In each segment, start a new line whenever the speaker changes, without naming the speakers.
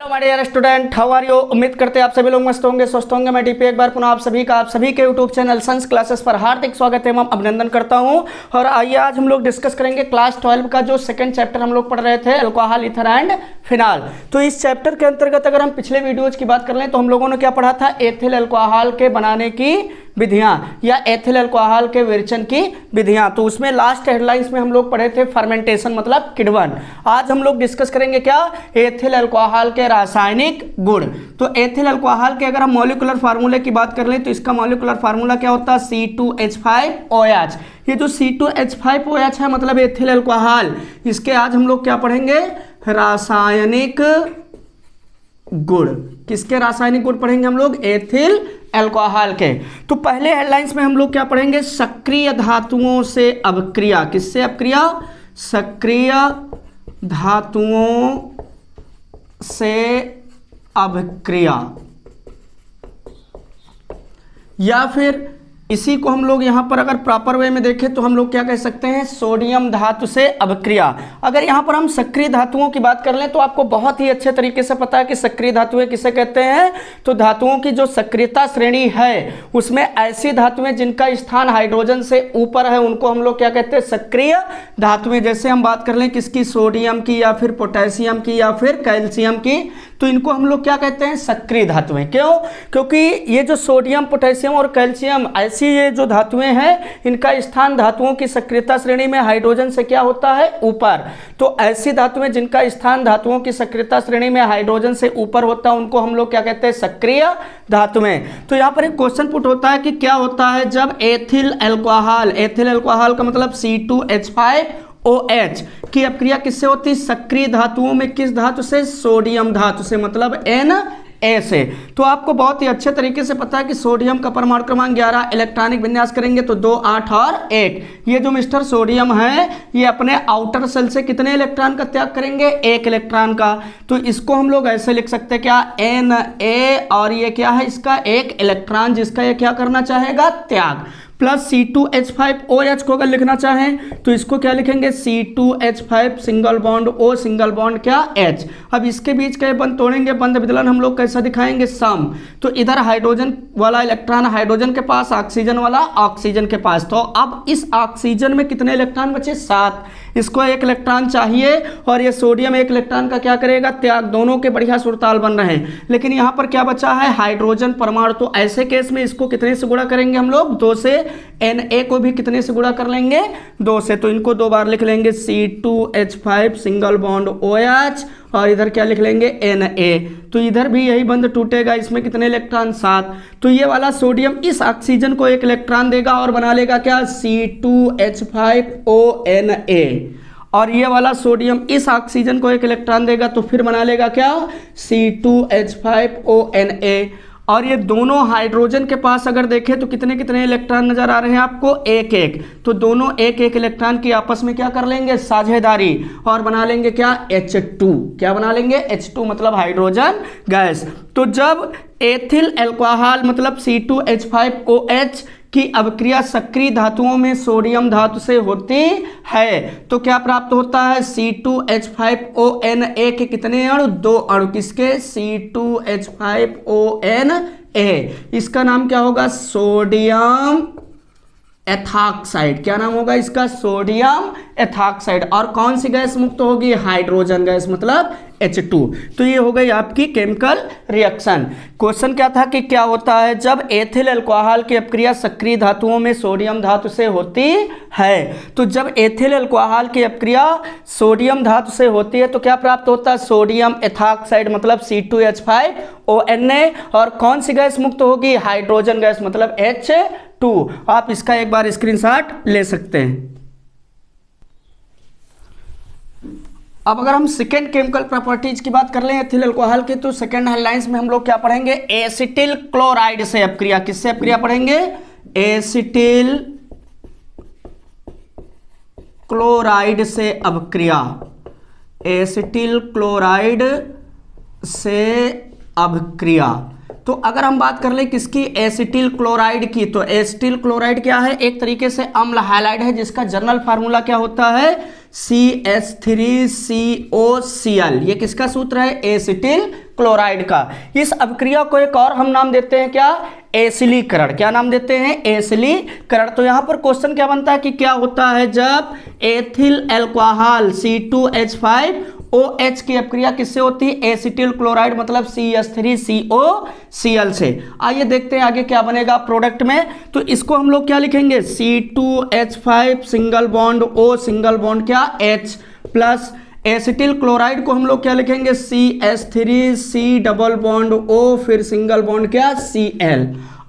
My dear student, how are you. उम्मीद करते हैं आप सभी लोग मस्त होंगे, स्वस्थ होंगे। मैं डीपी एक बार पुनः आप सभी के यूट्यूब चैनल संस क्लासेस पर हार्दिक स्वागत एवं अभिनंदन करता हूं। और आइए आज हम लोग डिस्कस करेंगे क्लास 12 का जो सेकंड चैप्टर हम लोग पढ़ रहे थे, अल्कोहल, ईथर एंड फिनाल। तो इस चैप्टर के अंतर्गत अगर हम पिछले वीडियोज की बात कर लें तो हम लोगों ने क्या पढ़ा था, एथिल अल्कोहल के बनाने की विधियां या एथिल अल्कोहल के विरेचन की विधियां। तो उसमें लास्ट हेडलाइंस में हम लोग पढ़े थे फर्मेंटेशन मतलब किण्वन। आज हम लोग डिस्कस करेंगे क्या, एथिल अल्कोहल के रासायनिक गुण। तो एथिल अल्कोहल के अगर हम मॉलिक्यूलर फार्मूले की बात कर लें तो इसका मॉलिक्यूलर फार्मूला क्या होता है, C2H5OH। ये जो C2H5OH है मतलब एथिल अल्कोहल, इसके आज हम लोग क्या पढ़ेंगे, रासायनिक गुण। किसके रासायनिक गुण पढ़ेंगे हम लोग, एथिल अल्कोहल के। तो पहले हेडलाइंस में हम लोग क्या पढ़ेंगे, सक्रिय धातुओं से अभिक्रिया। किससे अभिक्रिया, सक्रिय धातुओं से अभिक्रिया, या फिर इसी को हम लोग यहां पर अगर प्रॉपर वे में देखें तो हम लोग क्या कह सकते हैं, सोडियम धातु से अभिक्रिया। अगर यहां पर हम सक्रिय धातुओं की बात कर लें तो आपको बहुत ही अच्छे तरीके से पता है कि सक्रिय धातुएं किसे कहते हैं। तो धातुओं की जो सक्रियता श्रेणी है उसमें ऐसी धातुएं जिनका स्थान हाइड्रोजन से ऊपर है उनको हम लोग क्या कहते हैं, सक्रिय धातुएं। जैसे हम बात कर लें किसकी, सोडियम की या फिर पोटेशियम की या फिर कैल्शियम की, तो इनको हम लोग क्या कहते हैं, सक्रिय धातुएं। क्यों, क्योंकि ये जो सोडियम, पोटेशियम और कैल्शियम ऐसी ये जो धातुएं हैं इनका स्थान धातुओं की सक्रियता श्रेणी में हाइड्रोजन से क्या होता है, ऊपर। तो ऐसी धातुएं जिनका स्थान धातुओं की सक्रियता श्रेणी में हाइड्रोजन से ऊपर होता है उनको हम लोग क्या कहते हैं, सक्रिय धातुएं। तो यहां पर एक क्वेश्चन पुट होता है कि क्या होता है जब एथिल अल्कोहल, एथिल अल्कोहल का मतलब C2H5OH की अभिक्रिया किससे होती है, सक्रिय धातुओं में। किस धातु से, सोडियम धातु से, मतलब Na से। तो आपको बहुत ही अच्छे तरीके से पता है कि सोडियम का परमाणु क्रमांक 11, इलेक्ट्रॉनिक विन्यास करेंगे तो 2, 8 और 1। ये जो मिस्टर सोडियम है ये अपने आउटर सेल से कितने इलेक्ट्रॉन का त्याग करेंगे, 1 इलेक्ट्रॉन का। तो इसको हम लोग ऐसे लिख सकते हैं क्या, Na, और ये क्या है इसका 1 इलेक्ट्रॉन जिसका ये क्या करना चाहेगा, त्याग। प्लस C2H5OH को अगर लिखना चाहें तो इसको क्या लिखेंगे, C2H5 single bond O single bond क्या H। अब इसके बीच का बंध तोड़ेंगे, बंध विदलन हम लोग कैसा दिखाएंगे, सम। तो इधर हाइड्रोजन वाला इलेक्ट्रॉन हाइड्रोजन के पास, ऑक्सीजन वाला ऑक्सीजन के पास। तो अब इस ऑक्सीजन में कितने इलेक्ट्रॉन बचे, 7। इसको 1 इलेक्ट्रॉन चाहिए और ये सोडियम 1 इलेक्ट्रॉन का क्या करेगा, त्याग। दोनों के बढ़िया सुरताल बन रहे हैं, लेकिन यहाँ पर क्या बचा है, हाइड्रोजन परमाणु। तो ऐसे केस में इसको कितने से गुणा करेंगे हम लोग, 2 से। Na को भी कितने से गुणा कर लेंगे, 2 से। तो इनको 2 बार लिख लेंगे, C2H5 सिंगल बॉन्ड OH, और इधर क्या लिख लेंगे, Na। तो इधर भी यही बंध टूटेगा, इसमें कितने इलेक्ट्रॉन, 7। तो ये वाला सोडियम इस ऑक्सीजन को 1 इलेक्ट्रॉन देगा और बना लेगा क्या, C2H5ONa। और ये वाला सोडियम इस ऑक्सीजन को 1 इलेक्ट्रॉन देगा तो फिर बना लेगा क्या, C2H5ONa। और ये दोनों हाइड्रोजन के पास अगर देखें तो कितने कितने इलेक्ट्रॉन नजर आ रहे हैं आपको, 1-1। तो दोनों 1-1 इलेक्ट्रॉन की आपस में क्या कर लेंगे, साझेदारी, और बना लेंगे क्या, H2। क्या बना लेंगे, H2 मतलब हाइड्रोजन गैस। तो जब एथिल अल्कोहल मतलब C2H5OH की अभिक्रिया सक्रिय धातुओं में सोडियम धातु से होती है तो क्या प्राप्त होता है, C2H5ONa के कितने अणु, 2 अणु। किसके, C2H5ONa। इसका नाम क्या होगा, सोडियम एथॉक्साइड। क्या नाम होगा इसका, सोडियम एथॉक्साइड। और कौन सी गैस मुक्त होगी, हाइड्रोजन गैस मतलब H2। तो ये हो गई आपकी केमिकल रिएक्शन। क्वेश्चन क्या था कि क्या होता है जब एथिल अल्कोहल की अभिक्रिया सक्रिय धातुओं में सोडियम धातु से होती है। तो जब एथिल अल्कोहल की अभिक्रिया सोडियम धातु से होती है तो क्या प्राप्त होता है, सोडियम एथॉक्साइड मतलब C2H5ONa। और कौन सी गैस मुक्त होगी, हाइड्रोजन गैस मतलब H2। आप इसका एक बार स्क्रीनशॉट ले सकते हैं। अब अगर हम सेकेंड केमिकल प्रॉपर्टीज की बात कर लें एथिल अल्कोहल की तो सेकेंड हेडलाइंस में हम लोग क्या पढ़ेंगे, एसिटिल क्लोराइड से अभिक्रिया। किससे अभिक्रिया पढ़ेंगे, एसिटिल क्लोराइड से अभिक्रिया, एसिटिल क्लोराइड से अभिक्रिया। तो अगर हम बात कर लें किसकी, एसिटिल क्लोराइड की, तो एसिटिल क्लोराइड क्या है, एक तरीके से अम्ल हैलाइड है जिसका जनरल फार्मूला क्या होता है, CH3COCl, ये किसका सूत्र है? एसिटिल क्लोराइड का। इस अभिक्रिया को एक और हम नाम देते हैं क्या? एसिलीकरण। क्या नाम देते हैं? एसिलीकरण। तो यहां पर क्वेश्चन क्या बनता है कि क्या होता है जब एथिल अल्कोहल C2H5OH की अभिक्रिया किससे होती है? एसिटिल क्लोराइड मतलब CH3COCl से। आइए देखते हैं आगे क्या बनेगा प्रोडक्ट में। तो इसको हम लोग क्या लिखेंगे? C2H5 single bond O single bond क्या? H प्लस एसिटिल क्लोराइड को हम लोग क्या लिखेंगे? CH3C डबल बॉन्ड O फिर सिंगल बॉन्ड क्या? Cl।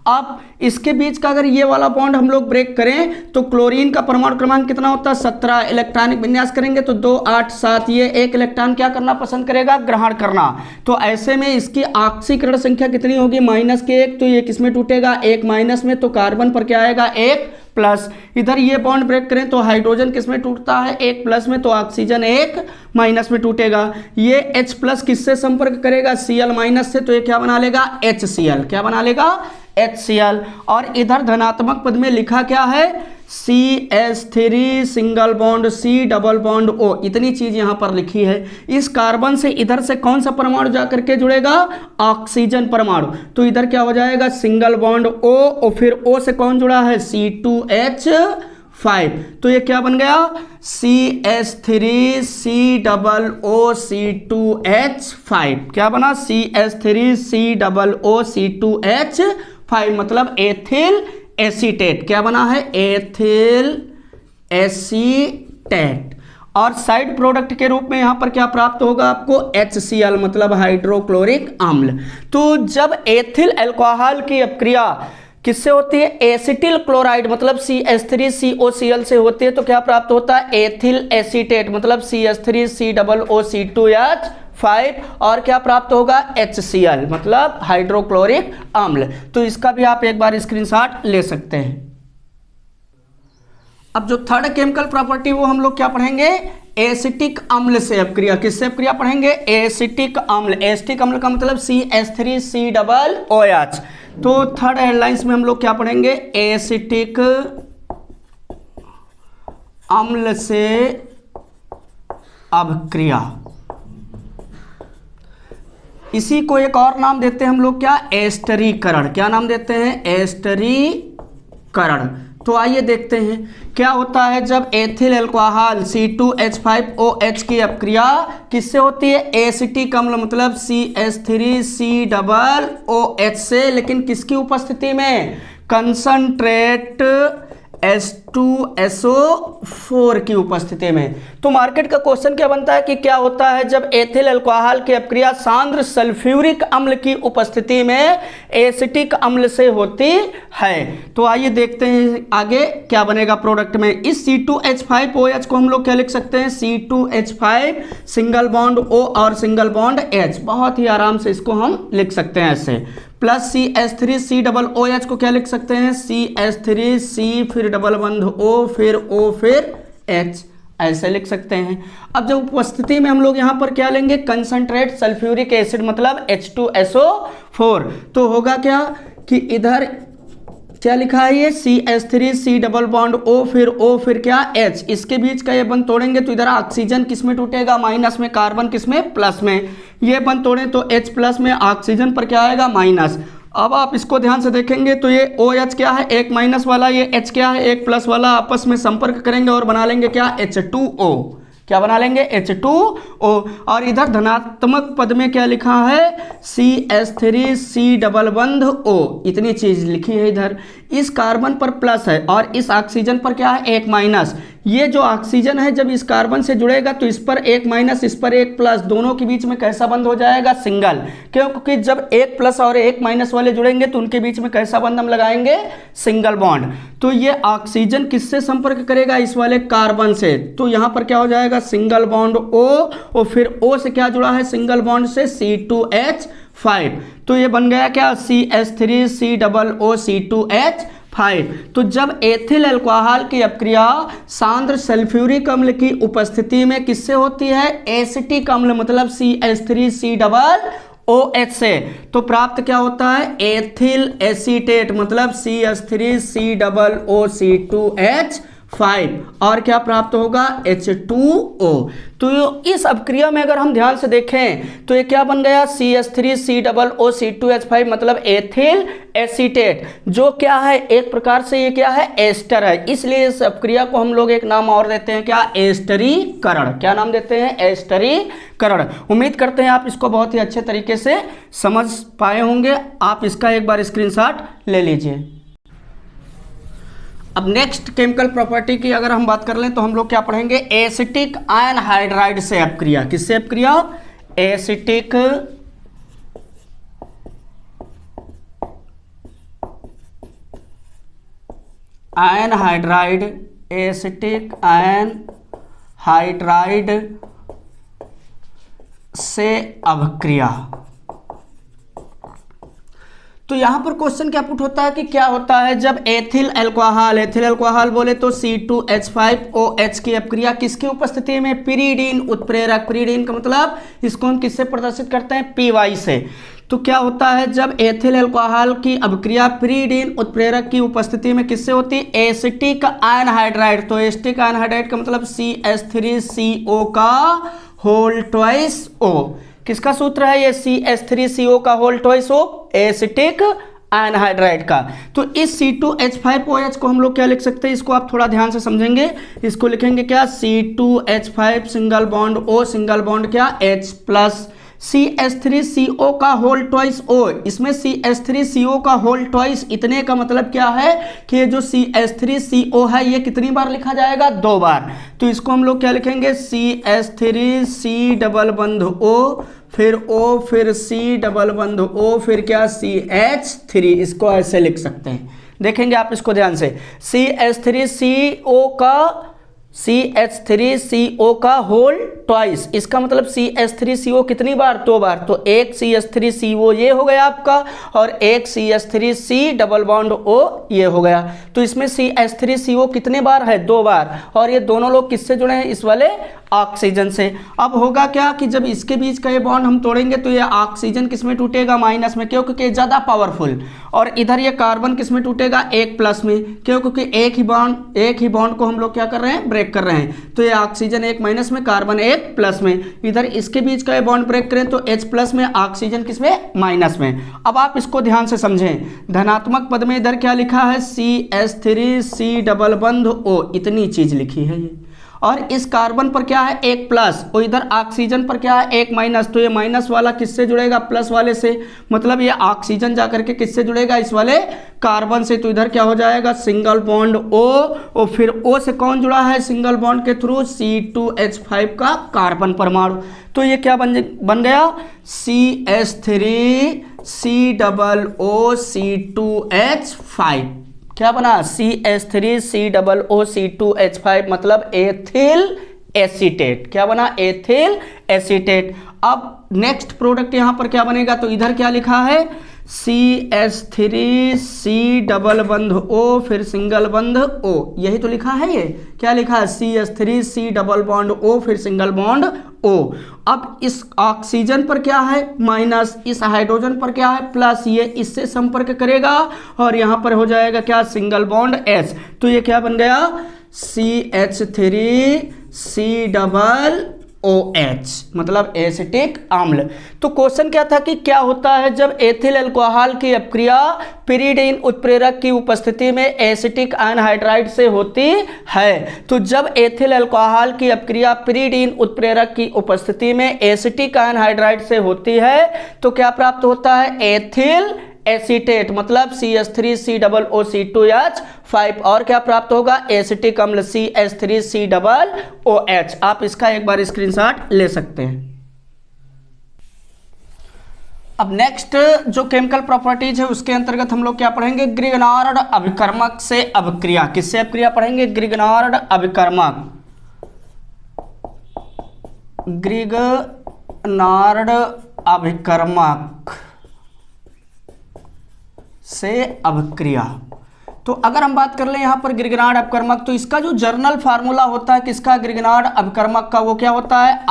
अब इसके बीच का अगर ये वाला बॉन्ड हम लोग ब्रेक करें तो क्लोरीन का परमाणु क्रमांक कितना होता है? 17। इलेक्ट्रॉनिक विन्यास करेंगे तो 2 8 7, ये एक इलेक्ट्रॉन क्या करना पसंद करेगा? ग्रहण करना। तो ऐसे में इसकी ऑक्सीकरण संख्या कितनी होगी? -1। तो ये किसमें टूटेगा? 1 माइनस में। तो कार्बन पर क्या आएगा? 1 प्लस। इधर ये बॉन्ड ब्रेक करें तो हाइड्रोजन किसमें टूटता है? 1 प्लस में। तो ऑक्सीजन 1 माइनस में टूटेगा। ये H प्लस किससे संपर्क करेगा? Cl माइनस से। तो ये क्या बना लेगा? HCl। क्या बना लेगा? HCl। और इधर धनात्मक पद में लिखा क्या है? CH3 single bond C double bond O। इतनी चीज यहां पर लिखी है। इस कार्बन से इधर से कौन सा परमाणु जाकर के जुड़ेगा? ऑक्सीजन परमाणु। तो इधर क्या हो जाएगा? सिंगल बॉन्ड O और फिर O से कौन जुड़ा है? C2H5। तो ये क्या बन गया? CH3C double O C2H5। क्या बना? CH3C डबल O C2H5 मतलब एथिल एसीटेट। क्या बना है? Ethyl acetate. और साइड प्रोडक्ट के रूप में यहां पर क्या प्राप्त होगा आपको? HCl मतलब हाइड्रोक्लोरिक अम्ल। तो जब एथिल अल्कोहल की अपक्रिया किससे होती है? एसिटिल क्लोराइड मतलब CH3COCl से होती है तो क्या प्राप्त होता है? एथिल एसीटेट मतलब CH3C डबल O C2H5। और क्या प्राप्त होगा? HCl मतलब हाइड्रोक्लोरिक अम्ल। तो इसका भी आप एक बार स्क्रीनशॉट ले सकते हैं। अब जो थर्ड केमिकल प्रॉपर्टी वो हम लोग क्या पढ़ेंगे? एसिटिक अम्ल से अपक्रिया। किससे अपक्रिया पढ़ेंगे? एसिटिक अम्ल। एसिटिक अम्ल का मतलब CH3C डबल OH। तो थर्ड हेडलाइंस में हम लोग क्या पढ़ेंगे? एसिटिक अम्ल से अपक्रिया। इसी को एक और नाम देते हैं हम लोग क्या? एस्टरीकरण। क्या नाम देते हैं? एस्टरीकरण। तो आइए देखते हैं क्या होता है जब एथिल अल्कोहल C2H5OH की अपक्रिया किससे होती है? एसिटिक अम्ल मतलब CH3C डबल OH से, लेकिन किसकी उपस्थिति में? कंसंट्रेट H2SO4 की उपस्थिति में। तो मार्केट का क्वेश्चन क्या बनता है कि क्या होता है जब एथिल अल्कोहल की अपक्रिया सांद्र सल्फ्यूरिक अम्ल की उपस्थिति में एसिटिक अम्ल से होती है। तो आइए देखते हैं आगे क्या बनेगा प्रोडक्ट में। इस C2H5OH को हम लोग क्या लिख सकते हैं? C2H5 सिंगल बॉन्ड O और सिंगल बॉन्ड H। बहुत ही आराम से इसको हम लिख सकते हैं ऐसे। प्लस CH3C डबल OH को क्या लिख सकते हैं? CH3C फिर डबल बंध O फिर O फिर H, ऐसे लिख सकते हैं। अब जब उपस्थिति में हम लोग यहाँ पर क्या लेंगे? कंसंट्रेट सल्फ्यूरिक एसिड मतलब H2SO4। तो होगा क्या कि इधर क्या लिखा है? ये CH3C डबल बॉन्ड O फिर क्या? H। इसके बीच का ये बंध तोड़ेंगे तो इधर ऑक्सीजन किस में टूटेगा? माइनस में। कार्बन किस में? प्लस में। ये बंध तोड़ें तो H प्लस में, ऑक्सीजन पर क्या आएगा? माइनस। अब आप इसको ध्यान से देखेंगे तो ये OH क्या है? 1 माइनस वाला, ये H क्या है? 1 प्लस वाला। आपस में संपर्क करेंगे और बना लेंगे क्या? H2O। क्या बना लेंगे? H2O। और इधर धनात्मक पद में क्या लिखा है? CH3C डबल बंध O। इतनी चीज लिखी है इधर। इस कार्बन पर प्लस है और इस ऑक्सीजन पर क्या है? 1 माइनस। ये जो ऑक्सीजन है जब इस कार्बन से जुड़ेगा तो इस पर 1 माइनस, इस पर 1 प्लस, दोनों के बीच में कैसा बंध हो जाएगा? सिंगल। क्योंकि जब 1 प्लस और 1 माइनस वाले जुड़ेंगे तो उनके बीच में कैसा बंध हम लगाएंगे? Single bond. तो ये ऑक्सीजन किससे संपर्क करेगा? इस वाले कार्बन से। तो यहां पर क्या हो जाएगा? सिंगल बॉन्ड O और फिर O से क्या जुड़ा है? सिंगल बॉन्ड से C2H5। तो ये बन गया क्या? CH3C double O C2H5। तो जब एथिल अल्कोहल की अपक्रिया सांद्र सल्फ्यूरिक अम्ल की उपस्थिति में किससे होती है? एसिटिक अम्ल मतलब CH3C डबल OH से, तो प्राप्त क्या होता है? एथिल एसीटेट मतलब CH3C डबल O C2H 5 और क्या प्राप्त होगा H2O। तो इस अपक्रिया में अगर हम ध्यान से देखें तो ये क्या बन गया CH3COO मतलब एथिल एसीटेट, जो क्या है एक प्रकार से ये क्या है एस्टर है, इसलिए इस अपक्रिया को हम लोग एक नाम और देते हैं क्या एस्टरीकरण। क्या नाम देते हैं एस्टरीकरण। उम्मीद करते हैं आप इसको बहुत ही अच्छे तरीके से समझ पाए होंगे। आप इसका एक बार स्क्रीनशॉट ले लीजिए। अब नेक्स्ट केमिकल प्रॉपर्टी की अगर हम बात कर लें तो हम लोग क्या पढ़ेंगे एसिटिक आयन हाइड्राइड से अपक्रिया। किससे अपक्रिया acetic ion hydride, acetic ion hydride से अपक्रिया। तो यहां पर क्वेश्चन क्या पुट होता है कि क्या होता है जब एथिल अल्कोहल बोले तो C2H5OH की अपक्रिया किसकी उपस्थिति में पिरीडीन उत्प्रेरक, पिरीडीन का मतलब इसको हम किससे प्रदर्शित करते हैं PY से। तो क्या होता है जब एथिल अल्कोहल की अपक्रिया पिरीडीन उत्प्रेरक की उपस्थिति में किससे होती है एसिटिक आयन हाइड्राइड। तो एसिटिक आयन हाइड्राइड का मतलब CH3CO का होल ट्वाइस O। किसका सूत्र है ये CH3CO का whole twice O acetic ion hydride का। तो इस C2H5OH को हम लोग क्या लिख सकते हैं, इसको आप थोड़ा ध्यान से समझेंगे। इसको लिखेंगे क्या C2H5 single bond O single bond क्या H प्लस CH3CO का होल ट्वाइस O। इसमें CH3CO का होल ट्वाइस इतने का मतलब क्या है कि ये जो CH3CO है ये कितनी बार लिखा जाएगा 2 बार। तो इसको हम लोग क्या लिखेंगे CH3C डबल बंध O फिर O फिर C डबल बंध O फिर क्या CH3, इसको ऐसे लिख सकते हैं। देखेंगे आप इसको ध्यान से CH3CO का होल ट्वाइस, इसका मतलब CH3CO कितनी बार 2 बार। तो एक CH3CO ये हो गया आपका और एक CH3C डबल बॉन्ड O ये हो गया। तो इसमें CH3CO कितने बार है 2 बार और ये दोनों लोग किससे जुड़े हैं इस वाले ऑक्सीजन से। अब होगा क्या कि जब इसके बीच का ये बॉन्ड हम तोड़ेंगे तो ये ऑक्सीजन किस में टूटेगा माइनस में, क्यों क्योंकि ज़्यादा पावरफुल। और इधर ये कार्बन किस में टूटेगा 1 प्लस में, क्यों क्योंकि एक ही बॉन्ड को हम लोग क्या कर रहे हैं ब्रेक कर रहे हैं। तो ये ऑक्सीजन 1 माइनस में कार्बन 1 प्लस में, इधर इसके बीच का ये बॉन्ड ब्रेक करें तो H प्लस में ऑक्सीजन किस में माइनस में। अब आप इसको ध्यान से समझें, धनात्मक पद में इधर क्या लिखा है CH3C डबल बंध O, इतनी चीज लिखी है ये। और इस कार्बन पर क्या है 1 प्लस और इधर ऑक्सीजन पर क्या है 1 माइनस। तो ये माइनस वाला किससे जुड़ेगा प्लस वाले से, मतलब ये ऑक्सीजन जाकर के किससे जुड़ेगा इस वाले कार्बन से। तो इधर क्या हो जाएगा सिंगल बॉन्ड O और फिर O से कौन जुड़ा है सिंगल बॉन्ड के थ्रू C2H5 का कार्बन परमाणु। तो ये क्या बन गया CH3C डबल O C2H5। क्या बना CH3COO C2H5 मतलब एथिल एसीटेट। क्या बना एथिल एसीटेट। अब नेक्स्ट प्रोडक्ट यहां पर क्या बनेगा, तो इधर क्या लिखा है CH3C डबल बंध O फिर सिंगल बंध O, यही तो लिखा है। ये क्या लिखा है CH3C डबल बॉन्ड O फिर सिंगल बॉन्ड O। अब इस ऑक्सीजन पर क्या है माइनस, इस हाइड्रोजन पर क्या है प्लस, ये इससे संपर्क करेगा और यहां पर हो जाएगा क्या सिंगल बॉन्ड H। तो ये क्या बन गया CH3C डबल OH मतलब एसिटिक अम्ल। तो क्वेश्चन क्या था कि क्या होता है जब एथिल अल्कोहल की अपक्रिया पिरीडीन उत्प्रेरक की उपस्थिति में एसिटिक आयन हाइड्राइड से होती है। तो जब एथिल अल्कोहल की अपक्रिया पिरीडीन उत्प्रेरक की उपस्थिति में एसिटिक आयन हाइड्राइड से होती है तो क्या प्राप्त होता है एथिल एसीटेट मतलब CH3C C2H5 और क्या प्राप्त होगा एसिटिक अम्ल CH3C OH। आप इसका एक बार स्क्रीनशॉट ले सकते हैं। अब नेक्स्ट जो केमिकल प्रॉपर्टीज है उसके अंतर्गत हम लोग क्या पढ़ेंगे ग्रिगनार्ड अभिकर्मक से अपक्रिया। किससे अपक्रिया पढ़ेंगे ग्रिगनार्ड अभिकर्मक, ग्रिगनार्ड अभिकर्मक से अपक्रिया। तो अगर हम बात कर ले यहाँ पर ग्रिगनार्ड अपकर्मक तो इसका जो जर्नल फार्मूला होता है किसका ग्रिगनार्ड अपकर्मक का वो क्या होता है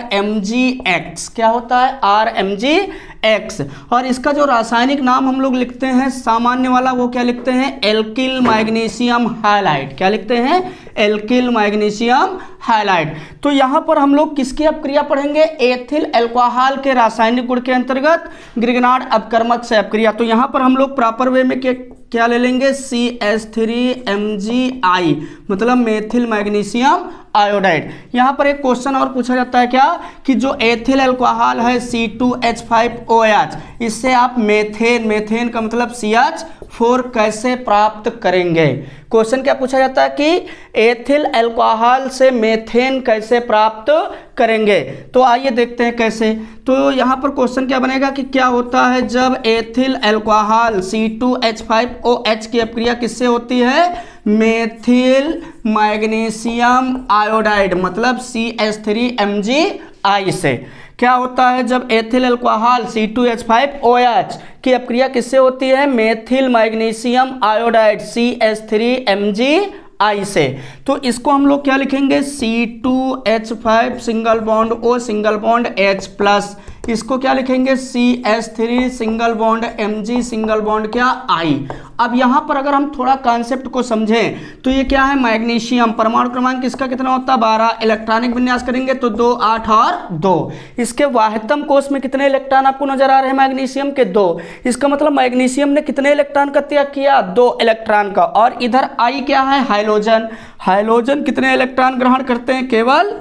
RMgX। क्या होता है RMgX। X। और इसका जो रासायनिक नाम हम लोग लिखते हैं सामान्य वाला, वो क्या लिखते हैं, एल्किल मैग्नीशियम हैलाइड। क्या लिखते हैं, एल्किल मैग्नीशियम हैलाइड। तो यहाँ पर हम लोग किसकी अपक्रिया पढ़ेंगे, एथिल अल्कोहल के रासायनिक गुण के अंतर्गत ग्रिगनार्ड अपकर्मक से अपक्रिया। तो यहाँ पर हम लोग प्रॉपर वे में क्या ले लेंगे, CH3MgI, मतलब मेथिल मैग्नीशियम आयोडाइड। यहाँ पर एक क्वेश्चन और पूछा जाता है क्या, कि जो एथिल अल्कोहल है C2H5OH, इससे आप मेथेन का मतलब CH4 कैसे प्राप्त करेंगे। क्वेश्चन क्या पूछा जाता है कि एथिल अल्कोहल से मेथेन कैसे प्राप्त करेंगे। तो आइए देखते हैं कैसे। तो यहाँ पर क्वेश्चन क्या बनेगा कि क्या होता है जब एथिल अल्कोहल C2H5OH की अपक्रिया किससे होती है, मेथिल मैग्नीशियम आयोडाइड मतलब CH3MgI से। क्या होता है जब एथिल अल्कोहल C2H5OH की अपक्रिया किससे होती है, मेथिल मैग्नीशियम आयोडाइड CH3MgI से। तो इसको हम लोग क्या लिखेंगे, C2H5 single bond O single bond H plus, इसको क्या लिखेंगे, CH3 single bond Mg single bond क्या I। अब यहाँ पर अगर हम थोड़ा कॉन्सेप्ट को समझें तो ये क्या है, मैग्नीशियम परमाणु क्रमांक इसका कितना होता है 12, इलेक्ट्रॉनिक विन्यास करेंगे तो 2, 8 और 2। इसके वाहितम कोष में कितने इलेक्ट्रॉन आपको नजर आ रहे हैं, मैग्नीशियम के 2। इसका मतलब मैग्नीशियम ने कितने इलेक्ट्रॉन का त्याग किया, 2 इलेक्ट्रॉन का। और इधर I क्या है, हाइड्रोजन। हाइड्रोजन कितने इलेक्ट्रॉन ग्रहण करते हैं, केवल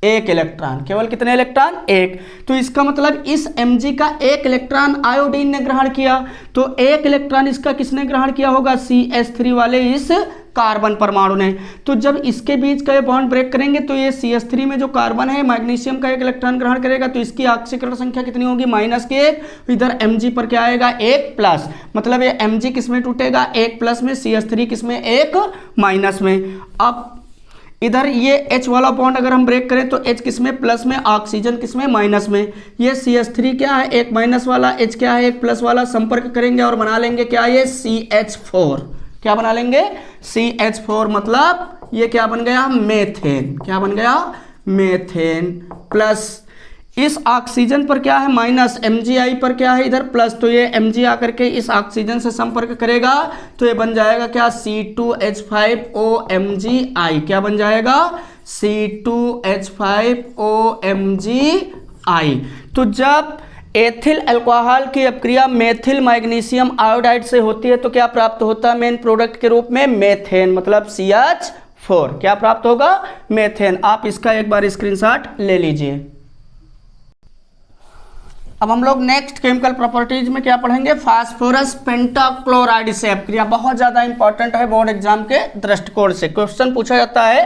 1 इलेक्ट्रॉन। केवल कितने इलेक्ट्रॉन, 1। तो इसका मतलब इस Mg का 1 इलेक्ट्रॉन आयोडीन ने ग्रहण किया, तो 1 इलेक्ट्रॉन इसका किसने ग्रहण किया होगा, CH3 वाले इस कार्बन परमाणु ने। तो जब इसके बीच का ये बॉन्ड ब्रेक करेंगे तो ये CH3 में जो कार्बन है मैग्नीशियम का 1 इलेक्ट्रॉन ग्रहण करेगा, तो इसकी ऑक्सीकरण संख्या कितनी होगी, -1। इधर Mg पर क्या आएगा, 1 प्लस, मतलब ये Mg किस में टूटेगा, 1 प्लस में, CH3 किस में, 1 माइनस में। अब इधर ये H वाला बॉन्ड अगर हम ब्रेक करें तो H किस में, प्लस में, ऑक्सीजन किस में, माइनस में। ये CH3 क्या है, 1 माइनस वाला, H क्या है, 1 प्लस वाला, संपर्क करेंगे और बना लेंगे क्या, ये CH4। क्या बना लेंगे, CH4, मतलब ये क्या बन गया, मेथेन। क्या बन गया, मेथेन। प्लस इस ऑक्सीजन पर क्या है, माइनस, Mgi पर क्या है, इधर प्लस, तो ये Mg आकर के इस ऑक्सीजन से संपर्क करेगा तो ये बन जाएगा क्या, C2H5OMgI। क्या बन जाएगा, C2H5OMgI। तो जब एथिल अल्कोहल की अपक्रिया मेथिल मैग्नीशियम आयोडाइड से होती है तो क्या प्राप्त होता है, मेन प्रोडक्ट के रूप में मेथेन, मतलब CH4। क्या प्राप्त होगा, मेथेन। आप इसका एक बार स्क्रीनशॉट ले लीजिए। अब हम लोग नेक्स्ट केमिकल प्रॉपर्टीज में क्या पढ़ेंगे, फास्फोरस पेंटाक्लोराइड से अपक्रिया। बहुत ज्यादा इंपॉर्टेंट है बोर्ड एग्जाम के दृष्टिकोण से। क्वेश्चन पूछा जाता है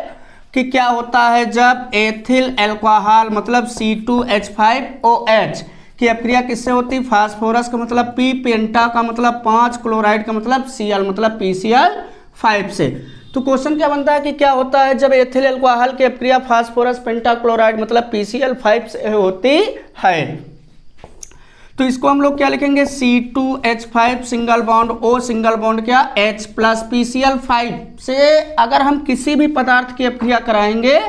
कि क्या होता है जब एथिल अल्कोहल मतलब C2H5OH की अपक्रिया किससे होती है, फास्फोरस का मतलब P, पेंटा का मतलब 5, क्लोराइड का मतलब Cl मतलब PCl5 से। तो क्वेश्चन क्या बनता है कि क्या होता है जब एथिल अल्कोहल की अपक्रिया फास्फोरस पेंटाक्लोराइड मतलब PCl5 से होती है। तो इसको हम लोग क्या लिखेंगे, C2H5 single bond O single bond क्या, H प्लस PCl5 से अगर हम किसी भी पदार्थ की अपक्रिया कराएंगे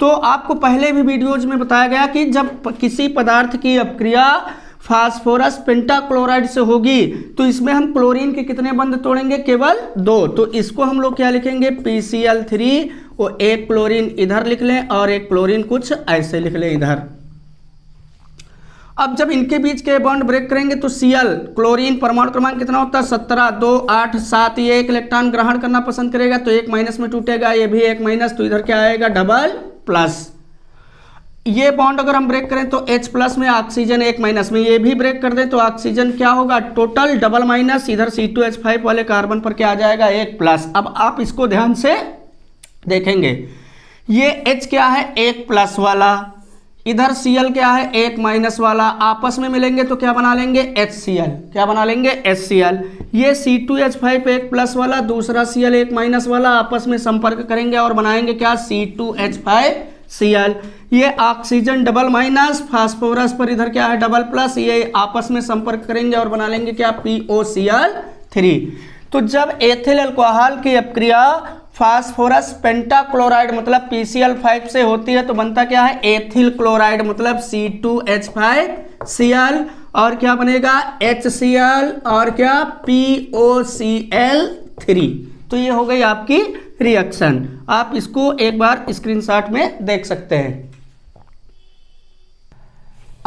तो आपको पहले भी वीडियोज में बताया गया कि जब किसी पदार्थ की अपक्रिया फास्फोरस पेंटाक्लोराइड से होगी तो इसमें हम क्लोरीन के कितने बंध तोड़ेंगे, केवल 2। तो इसको हम लोग क्या लिखेंगे, PCl3, वो 1 क्लोरीन इधर लिख लें और 1 क्लोरीन कुछ ऐसे लिख लें इधर। अब जब इनके बीच के बॉन्ड ब्रेक करेंगे तो Cl क्लोरीन परमाणु क्रमांक कितना होता है, 17, 2, 8, 7। ये 1 इलेक्ट्रॉन ग्रहण करना पसंद करेगा तो 1 माइनस में टूटेगा, ये भी 1 माइनस, तो इधर क्या आएगा, डबल प्लस। ये बॉन्ड अगर हम ब्रेक करें तो H प्लस में, ऑक्सीजन 1 माइनस में। ये भी ब्रेक कर दें तो ऑक्सीजन क्या होगा, टोटल डबल माइनस, इधर C2H5 वाले कार्बन पर क्या आ जाएगा, 1 प्लस। अब आप इसको ध्यान से देखेंगे, ये H क्या है, 1 प्लस वाला, इधर Cl क्या है, 1 माइनस वाला, आपस में मिलेंगे तो क्या बना लेंगे, HCl। क्या बना लेंगे, HCl। ये C2H5 1 प्लस वाला, दूसरा Cl 1 माइनस वाला, आपस में संपर्क करेंगे और बनाएंगे क्या, C2H5Cl। ये ऑक्सीजन डबल माइनस, फास्फोरस पर इधर क्या है, डबल प्लस, ये आपस में संपर्क करेंगे और बना लेंगे क्या, POCl3। तो जब एथिल अल्कोहल की अपक्रिया फास्फोरस पेंटाक्लोराइड मतलब PCl5 से होती है तो बनता क्या है, एथिल क्लोराइड मतलब C2H5Cl। और क्या बनेगा HCl और क्या POCl3। तो ये हो गई आपकी रिएक्शन। आप इसको एक बार स्क्रीनशॉट में देख सकते हैं।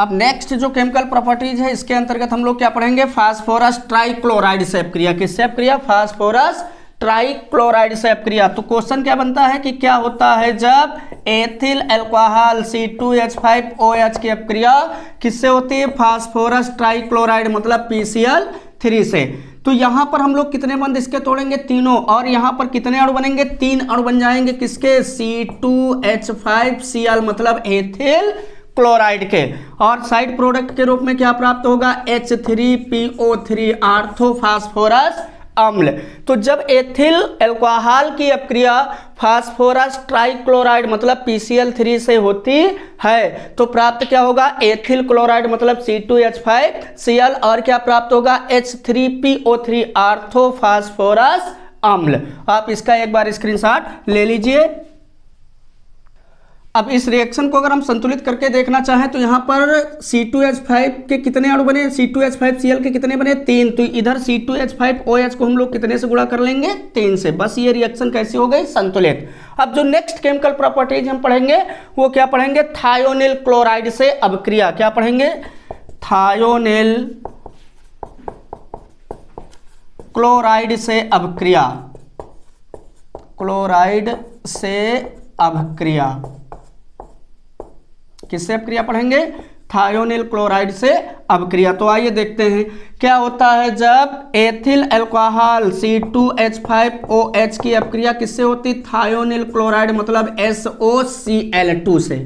अब नेक्स्ट जो केमिकल प्रॉपर्टीज है इसके अंतर्गत हम लोग क्या पढ़ेंगे, फास्फोरस ट्राइक्लोराइड से अपक्रिया। किससे अपक्रिया, फास्फोरस ट्राइक्लोराइड से अपक्रिया। तो क्वेश्चन क्या बनता है कि क्या होता है जब एथिल अल्कोहल C2H5OH की अपक्रिया किससे होती है, फास्फोरस ट्राइक्लोराइड मतलब PCl3 से। तो यहां पर हम लोग कितने बंद इसके तोड़ेंगे, तीनों, और यहां पर कितने अणु बनेंगे, 3 अणु बन जाएंगे। किसके, C2H5Cl मतलब एथिल क्लोराइड के, और साइड प्रोडक्ट के रूप में क्या प्राप्त होगा, H3PO3 आर्थोफास्फोरस अम्ल। तो जब एथिल अल्कोहल की अपक्रिया फास्फोरस ट्राइक्लोराइड मतलब PCl3 से होती है तो प्राप्त क्या होगा, एथिल क्लोराइड मतलब C2H5Cl और क्या प्राप्त होगा, H3PO3 आर्थोफास्फोरस अम्ल। आप इसका एक बार स्क्रीनशॉट ले लीजिए। अब इस रिएक्शन को अगर हम संतुलित करके देखना चाहें तो यहाँ पर C2H5 के कितने अणु बने, C2H5Cl के कितने बने, 3। तो इधर C2H5OH को हम लोग कितने से गुणा कर लेंगे, 3 से। बस ये रिएक्शन कैसी हो गई, संतुलित। अब जो नेक्स्ट केमिकल प्रॉपर्टीज हम पढ़ेंगे वो क्या पढ़ेंगे, थायोनिल क्लोराइड से अपक्रिया। क्या पढ़ेंगे, थायोनिल क्लोराइड से अपक्रिया, क्लोराइड से अपक्रिया। किससे अपक्रिया पढ़ेंगे, थायोनिल क्लोराइड से अपक्रिया। तो आइए देखते हैं क्या होता है जब एथिल अल्कोहल C2H5OH की अपक्रिया किससे होती, थायोनिल क्लोराइड मतलब SOCl2 से।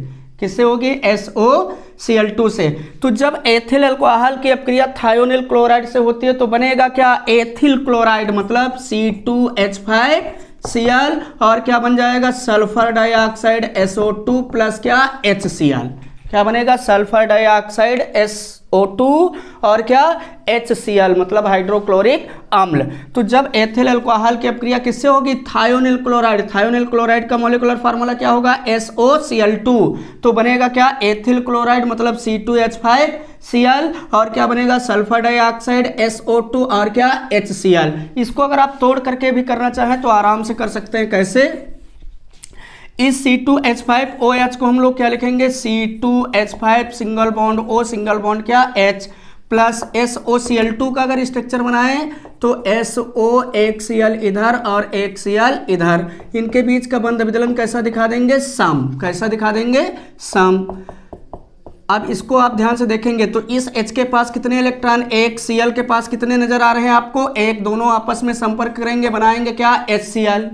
किससे होगी, SOCl2 से। तो जब एथिल अल्कोहल की अपक्रिया थायोनिल क्लोराइड से होती है तो बनेगा क्या, एथिल क्लोराइड मतलब C2H5Cl और क्या बन जाएगा, सल्फर डाइऑक्साइड SO2 प्लस क्या, HCl। क्या बनेगा, सल्फर डाइऑक्साइड SO2 और क्या, HCl मतलब हाइड्रोक्लोरिक अम्ल। तो जब एथिल अल्कोहल की अपक्रिया किससे होगी, थायोनिल क्लोराइड, थायोनिल क्लोराइड का मॉलिक्यूलर फार्मूला क्या होगा, SOCl2। तो बनेगा क्या, एथिल क्लोराइड मतलब C2H5Cl और क्या बनेगा, सल्फर डाइऑक्साइड SO2 और क्या, HCl। इसको अगर आप तोड़ करके भी करना चाहें तो आराम से कर सकते हैं। कैसे, इस C2H5OH को हम लोग क्या लिखेंगे, C2H5 single bond O single bond क्या, H प्लस SOCl2 का अगर स्ट्रक्चर बनाएं तो SO एक Cl इधर और एक Cl इधर, इनके बीच का बंध विदलन कैसा दिखा देंगे, सम। कैसा दिखा देंगे, सम। अब इसको आप ध्यान से देखेंगे तो इस H के पास कितने इलेक्ट्रॉन, एक, Cl के पास कितने नजर आ रहे हैं आपको, एक। दोनों आपस में संपर्क करेंगे, बनाएंगे क्या, HCl।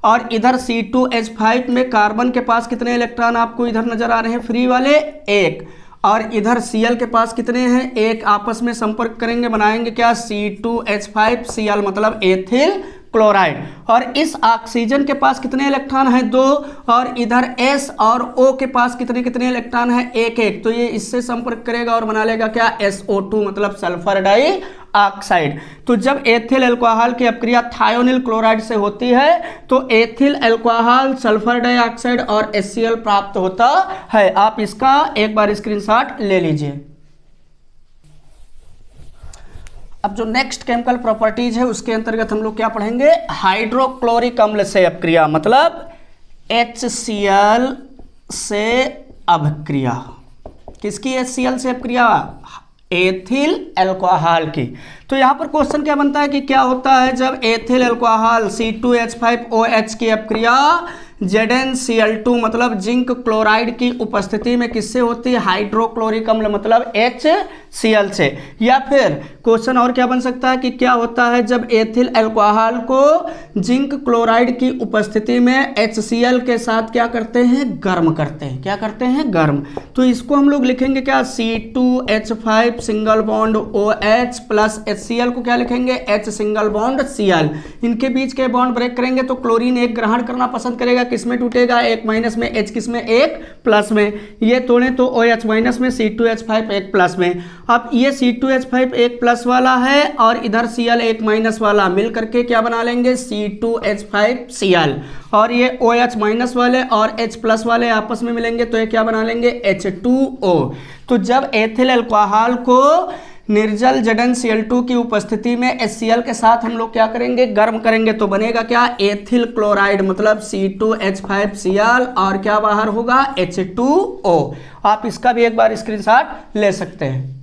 और इधर C2H5 में कार्बन के पास कितने इलेक्ट्रॉन आपको इधर नजर आ रहे हैं, फ्री वाले, एक। और इधर Cl के पास कितने हैं, एक। आपस में संपर्क करेंगे, बनाएंगे क्या, C2H5Cl मतलब एथिल क्लोराइड। और इस ऑक्सीजन के पास कितने इलेक्ट्रॉन हैं, 2। और इधर S और O के पास कितने कितने इलेक्ट्रॉन हैं, एक एक। तो ये इससे संपर्क करेगा और बना लेगा क्या, SO2 मतलब सल्फर डाई ऑक्साइड। तो जब एथिल अल्कोहल की अपक्रिया थायोनिल क्लोराइड से होती है तो एथिल अल्कोहल, सल्फर डाइऑक्साइड और HCl प्राप्त होता है। आप इसका एक बार स्क्रीनशॉट ले लीजिए। अब जो नेक्स्ट केमिकल प्रॉपर्टीज है उसके अंतर्गत हम लोग क्या पढ़ेंगे, हाइड्रोक्लोरिक अम्ल से अपक्रिया मतलब HCl से अपक्रिया। किसकी HCl से अपक्रिया, एथिल अल्कोहल की। तो यहां पर क्वेश्चन क्या बनता है कि क्या होता है जब एथिल अल्कोहल C2H5OH की अपक्रिया ZnCl2 मतलब जिंक क्लोराइड की उपस्थिति में किससे होती है, हाइड्रोक्लोरिक अम्ल मतलब HCl से। या फिर क्वेश्चन और क्या बन सकता है कि क्या होता है जब एथिल अल्कोहल को जिंक क्लोराइड की उपस्थिति में HCl के साथ क्या करते हैं, गर्म करते हैं। क्या करते हैं, गर्म। तो इसको हम लोग लिखेंगे क्या, C2H5 single bond OH plus HCl को क्या लिखेंगे, H सिंगल बॉन्ड Cl। इनके बीच के बॉन्ड ब्रेक करेंगे तो क्लोरीन एक ग्रहण करना पसंद करेगा, किसमें टूटेगा, एक माइनस में, H किसमें, एक प्लस में। ये तोड़े तो OH माइनस में, C2H5 एक प्लस में। अब ये C2H5 एक प्लस वाला है और इधर Cl एक माइनस वाला, मिल करके क्या बना लेंगे, C2H5Cl। और ये OH माइनस वाले और H प्लस वाले आपस में मिलेंगे तो ये क्या बना लेंगे, H2O। तो जब एथिल अल्कोहल को निर्जल ZnCl2 की उपस्थिति में HCl के साथ हम लोग क्या करेंगे, गर्म करेंगे, तो बनेगा क्या, एथिल क्लोराइड, मतलब C2H5Cl और क्या बाहर होगा, H2O। आप इसका भी एक बार स्क्रीनशॉट ले सकते हैं।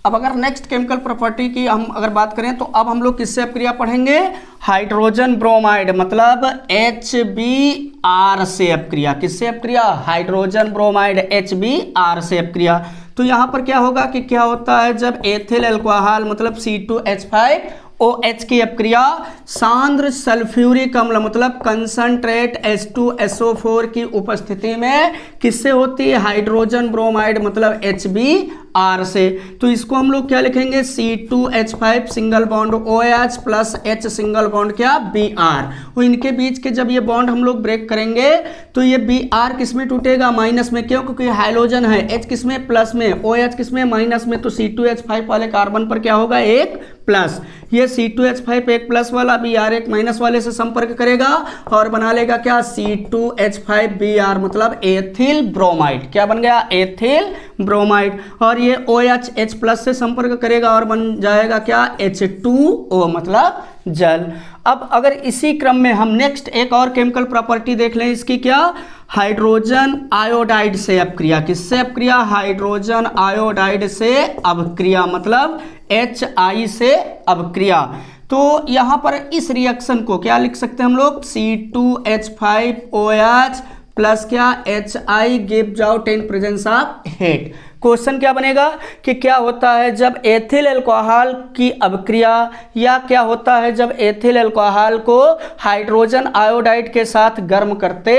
अब अगर नेक्स्ट केमिकल प्रॉपर्टी की हम अगर बात करें तो अब हम लोग किससे अपक्रिया पढ़ेंगे, हाइड्रोजन ब्रोमाइड, मतलब HBr से अपक्रिया। किससे अपक्रिया, हाइड्रोजन ब्रोमाइड HBr से अपक्रिया। तो यहाँ पर क्या होगा कि क्या होता है, जब एथिल अल्कोहल मतलब C2H5OH की अपक्रिया सांद्र सल्फ्यूरिक अम्ल मतलब कंसंट्रेट H2SO4 की उपस्थिति में किससे होती है, हाइड्रोजन ब्रोमाइड मतलब HBr से। तो इसको हम लोग क्या लिखेंगे, C2H5 single bond OH plus H single bond क्या, Br। और इनके बीच के जब ये बॉन्ड हम लोग ब्रेक करेंगे तो ये Br किस में टूटेगा, माइनस में। क्यों, क्योंकि हाइड्रोजन है, H किस में, प्लस में, OH किस में, माइनस में। तो C2H5 वाले कार्बन पर क्या होगा, एक प्लस। ये C2H5 एक प्लस वाला Br एक माइनस वाले से संपर्क करेगा और बना लेगा क्या, C2H5Br मतलब एथिल ब्रोमाइड। क्या बन गया, एथिल ब्रोमाइड। और ये OH H प्लस से संपर्क करेगा और बन जाएगा क्या, H2O मतलब जल। अब अगर इसी क्रम में हम नेक्स्ट एक और केमिकल प्रॉपर्टी देख लें इसकी, क्या, हाइड्रोजन आयोडाइड से अपक्रिया। किससे अपक्रिया, हाइड्रोजन आयोडाइड से अपक्रिया मतलब HI से अपक्रिया। तो यहां पर इस रिएक्शन को क्या लिख सकते हैं हम लोग, C2H5OH प्लस क्या, HI gives out in presence of heat. Question क्या बनेगा कि क्या होता है जब एथिल अल्कोहल की अपक्रिया, या क्या होता है जब एथिल अल्कोहल को हाइड्रोजन आयोडाइड के साथ गर्म करते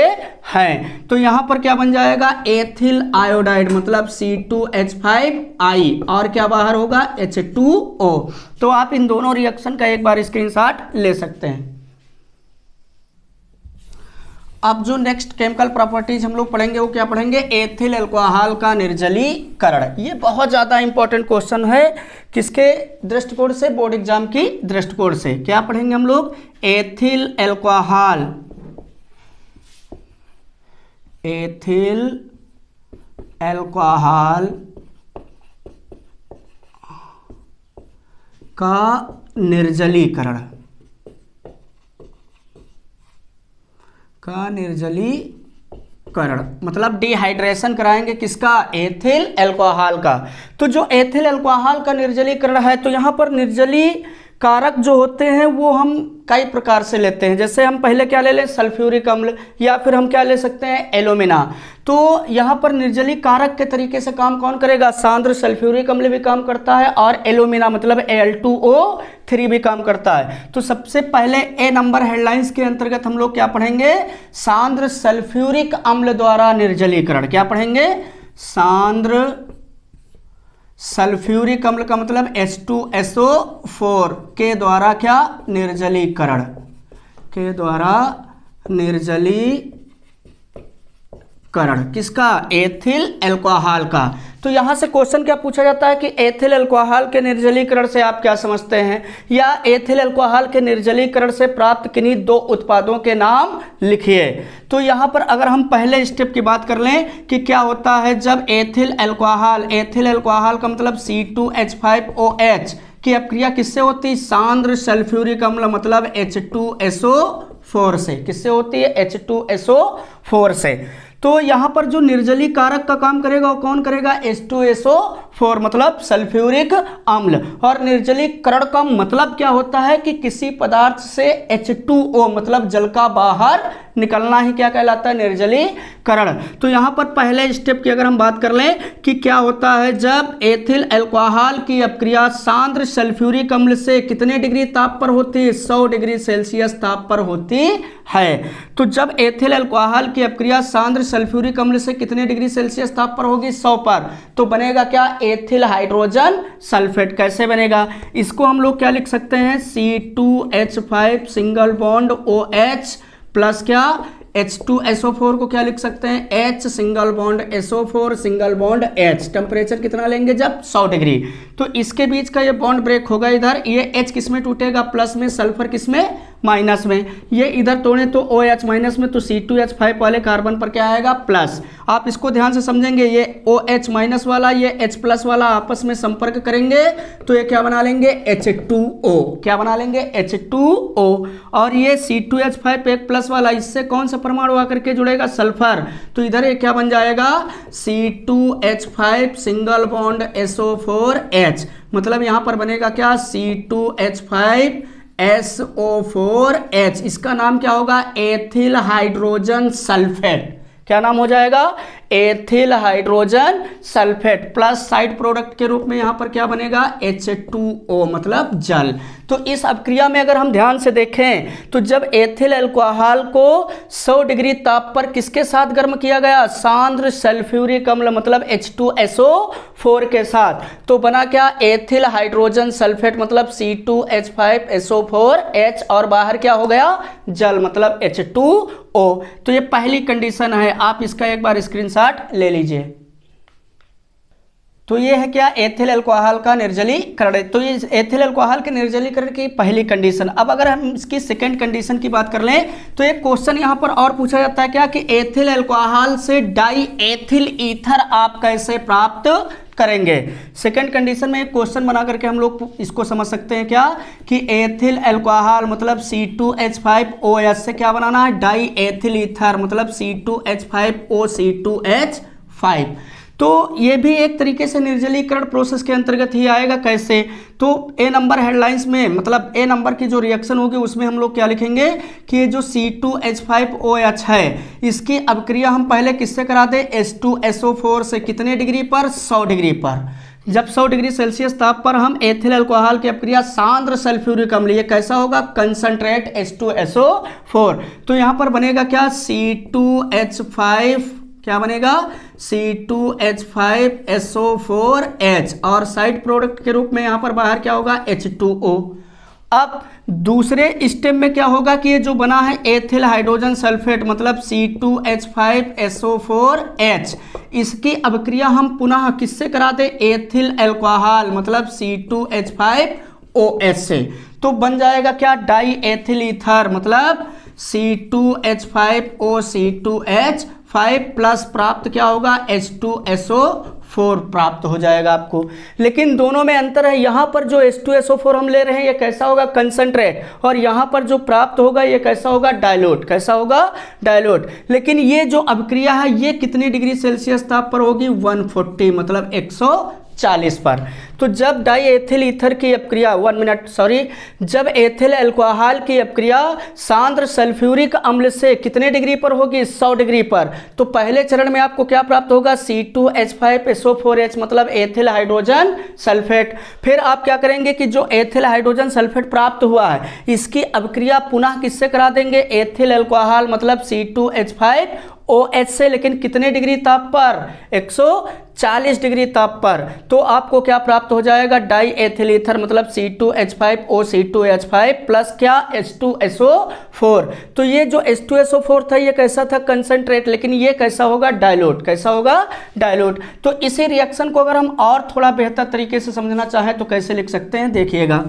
हैं। तो यहां पर क्या बन जाएगा, एथिल आयोडाइड मतलब C2H5I और क्या बाहर होगा, H2O। तो आप इन दोनों रिएक्शन का एक बार स्क्रीनशॉट ले सकते हैं। अब जो नेक्स्ट केमिकल प्रॉपर्टीज हम लोग पढ़ेंगे वो क्या पढ़ेंगे, एथिल अल्कोहल का निर्जलीकरण। ये बहुत ज़्यादा इंपॉर्टेंट क्वेश्चन है, किसके दृष्टिकोण से, बोर्ड एग्जाम की दृष्टिकोण से। क्या पढ़ेंगे हम लोग, एथिल अल्कोहल, एथिल अल्कोहल का निर्जलीकरण, का निर्जलीकरण मतलब डिहाइड्रेशन कराएंगे किसका, एथिल अल्कोहल का। तो जो एथिल अल्कोहल का निर्जलीकरण है, तो यहाँ पर निर्जली कारक जो होते हैं वो हम कई प्रकार से लेते हैं। जैसे हम पहले क्या ले लें, सल्फ्यूरिक अम्ल, या फिर हम क्या ले सकते हैं, एल्यूमिना। तो यहाँ पर निर्जली कारक के तरीके से काम कौन करेगा, सांद्र सल्फ्यूरिक अम्ल भी काम करता है और एल्यूमिना मतलब Al2O3 भी काम करता है। तो सबसे पहले ए नंबर हेडलाइंस के अंतर्गत हम लोग क्या पढ़ेंगे, सांद्र सल्फ्यूरिक अम्ल द्वारा निर्जलीकरण। क्या पढ़ेंगे, सांद्र सल्फ्यूरिक अम्ल का मतलब H2SO4 के द्वारा क्या, निर्जलीकरण, के द्वारा निर्जलीकरण किसका, एथिल अल्कोहल का। तो यहां से क्वेश्चन क्या पूछा जाता है कि एथिल अल्कोहल के निर्जलीकरण से आप क्या समझते हैं, या एथिल अल्कोहल के निर्जलीकरण से प्राप्त किन्हीं दो उत्पादों के नाम लिखिए। तो यहां पर अगर हम पहले स्टेप की बात कर लें कि क्या होता है जब एथिल अल्कोहल, एथिल अल्कोहल का मतलब C2H5OH की अपक्रिया किससे होती है, सांद्र सल्फ्यूरिक अम्ल मतलब H2SO4 से। किससे होती है, H2SO4 से। तो यहाँ पर जो निर्जली कारक का काम करेगा वो कौन करेगा, H2SO4 मतलब सल्फ्यूरिक अम्ल। और निर्जलीकरण का मतलब क्या होता है कि किसी पदार्थ से H2O मतलब जल का बाहर निकलना ही क्या कहलाता है, निर्जलीकरण। तो यहाँ पर पहले स्टेप की अगर हम बात कर लें कि क्या होता है जब एथिल अल्कोहल की अपक्रिया सांद्र सल्फ्यूरिक अम्ल से कितने डिग्री ताप पर होती है, 100 डिग्री सेल्सियस ताप पर होती है। तो जब एथिल अल्कोहल की अपक्रिया सांद्र सल्फ्यूरिक अम्ल से कितने डिग्री सेल्सियस ताप पर होगी, 100 पर, तो बनेगा क्या, एथिल हाइड्रोजन सल्फेट। कैसे बनेगा, इसको हम लोग क्या लिख सकते हैं, C2H5 single bond OH plus क्या, H2SO4 को क्या लिख सकते हैं, H single bond SO4 single bond H। Temperature कितना लेंगे, जब 100 डिग्री। तो इसके बीच का ये बॉन्ड ब्रेक होगा, इधर ये H किस में टूटेगा, प्लस में, सल्फर किस में, माइनस में, ये इधर तोड़े तो OH माइनस में, तो C2H5 वाले कार्बन पर क्या आएगा प्लस। आप इसको ध्यान से समझेंगे, ये OH माइनस वाला ये H प्लस वाला आपस में संपर्क करेंगे तो ये क्या बना लेंगे H2O, क्या बना लेंगे H2O। और ये C2H5 एक प्लस वाला, इससे कौन सा परमाणु आकर के जुड़ेगा सल्फर, तो इधर ये क्या बन जाएगा C2H5 सिंगल बॉन्ड SO4H, मतलब यहां पर बनेगा क्या C2H5 SO4H, इसका नाम क्या होगा एथिल हाइड्रोजन सल्फेट, क्या नाम हो जाएगा ethyl hydrogen sulphate, plus side product के रूप में यहां पर क्या बनेगा H2O मतलब जल। तो इस अपक्रिया में अगर हम ध्यान से देखें तो जब एथिल अल्कोहल को 100 डिग्री ताप पर किसके साथ गर्म किया गया, सांद्र सल्फ्यूरिक अम्ल मतलब H2SO4 के साथ, तो बना क्या एथिल हाइड्रोजन सल्फेट मतलब C2H5SO4H, और बाहर क्या हो गया जल मतलब H2O। तो ये पहली कंडीशन है, आप इसका एक बार स्क्रीनशॉट ले लीजिए। तो ये है क्या एथिल अल्कोहल का निर्जलीकरण, तो ये एथिल अल्कोहल के निर्जलीकरण की पहली कंडीशन। अब अगर हम इसकी सेकंड कंडीशन की बात कर लें तो एक क्वेश्चन यहां पर और पूछा जाता है क्या कि एथिल अल्कोहल से डाई एथिल ईथर आप कैसे प्राप्त करेंगे। सेकंड कंडीशन में एक क्वेश्चन बना करके हम लोग इसको समझ सकते हैं क्या कि एथिल अल्कोहल मतलब C2H5OH से क्या बनाना है डाई एथिल ईथर मतलब C2H5OC2H5। तो ये भी एक तरीके से निर्जलीकरण प्रोसेस के अंतर्गत ही आएगा। कैसे, तो ए नंबर हेडलाइंस में मतलब ए नंबर की जो रिएक्शन होगी उसमें हम लोग क्या लिखेंगे कि ये जो C2H5OH है इसकी अभिक्रिया हम पहले किससे करा दें H2SO4 से, कितने डिग्री पर 100 डिग्री पर। जब 100 डिग्री सेल्सियस ताप पर हम एथिल अल्कोहल की अपक्रिया सांद्र सल्फ्यूरिक अम्ल, ये कैसा होगा कंसंट्रेट H2SO4, तो यहां पर बनेगा क्या C2H5, क्या बनेगा C2H5SO4H, और साइड प्रोडक्ट के रूप में यहां पर बाहर क्या होगा H2O। अब दूसरे स्टेप में क्या होगा कि ये जो बना है एथिल हाइड्रोजन सल्फेट मतलब C2H5SO4H, इसकी अभिक्रिया हम पुनः किससे कराते एथिल अल्कोहल मतलब C2H5OH से, तो बन जाएगा क्या डाई एथिल ईथर मतलब C2H5OC2H5 प्लस प्राप्त क्या होगा H2SO4 प्राप्त हो जाएगा आपको। लेकिन दोनों में अंतर है, यहां पर जो H2SO4 हम ले रहे हैं ये कैसा होगा कंसंट्रेट, और यहां पर जो प्राप्त होगा ये कैसा होगा डायल्यूट, कैसा होगा डायल्यूट। लेकिन ये जो अभिक्रिया है ये कितनी डिग्री सेल्सियस ताप पर होगी 140 मतलब 140 पर। तो जब डाई एथिल ईथर की अपक्रिया जब एथिल अल्कोहल की अपक्रिया सांद्र सल्फ्यूरिक अम्ल से कितने डिग्री पर होगी 100 डिग्री पर, तो पहले चरण में आपको क्या प्राप्त होगा C2H5SO4H मतलब एथिल हाइड्रोजन सल्फेट। फिर आप क्या करेंगे कि जो एथिल हाइड्रोजन सल्फेट प्राप्त हुआ है इसकी अपक्रिया पुनः किससे करा देंगे एथिल अल्कोहल मतलब C2H5OH से, लेकिन कितने डिग्री ताप पर 140 डिग्री ताप पर। तो आपको क्या प्राप्त हो जाएगा डाई एथिल ईथर मतलब C2H5OC2H5 प्लस क्या H2SO4। तो ये जो H2SO4 था ये कैसा था कंसंट्रेट, लेकिन ये कैसा होगा डायल्यूट, कैसा होगा डायल्यूट। तो इसी रिएक्शन को अगर हम और थोड़ा बेहतर तरीके से समझना चाहें तो कैसे लिख सकते हैं देखिएगा।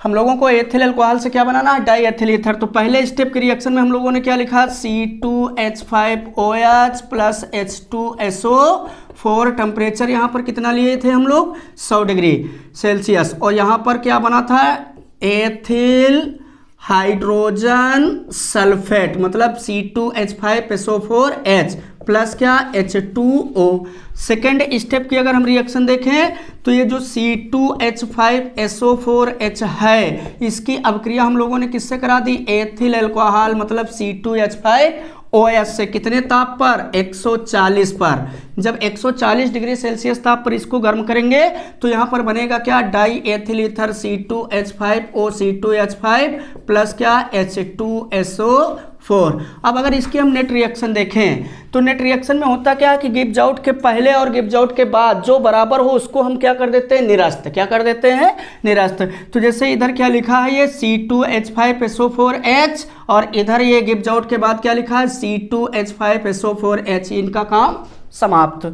हम लोगों को एथिल अल्कोहल से क्या बनाना है डाई एथिल ईथर। तो पहले स्टेप के रिएक्शन में हम लोगों ने क्या लिखा C2H5OH प्लस H2SO4, टेम्परेचर यहाँ पर कितना लिए थे हम लोग 100 डिग्री सेल्सियस, और यहाँ पर क्या बना था एथिल हाइड्रोजन सल्फेट मतलब C2H5SO4H प्लस क्या H2O। सेकेंड स्टेप की अगर हम रिएक्शन देखें तो ये जो C2H5SO4H है इसकी अभिक्रिया हम लोगों ने किससे करा दी एथिल अल्कोहल मतलब C2H5OH से, कितने ताप पर 140 पर। जब 140 डिग्री सेल्सियस ताप पर इसको गर्म करेंगे तो यहाँ पर बनेगा क्या die ethyl ether C2H5OC2H5 plus क्या H2SO4। अब अगर इसकी हम नेट रिएक्शन देखें तो नेट रिएक्शन में होता क्या है कि गिब्स आउट के पहले और गिब्स आउट के बाद जो बराबर हो उसको हम क्या कर देते हैं निरस्त, क्या कर देते हैं निरस्त। तो जैसे इधर क्या लिखा है ये C2H5SO4H और इधर ये गिब्स आउट के बाद क्या लिखा है C2H5SO4H, इनका काम समाप्त।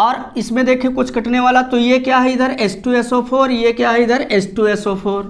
और इसमें देखिए कुछ कटने वाला, तो ये क्या है इधर H2SO4, ये क्या है इधर H2SO4।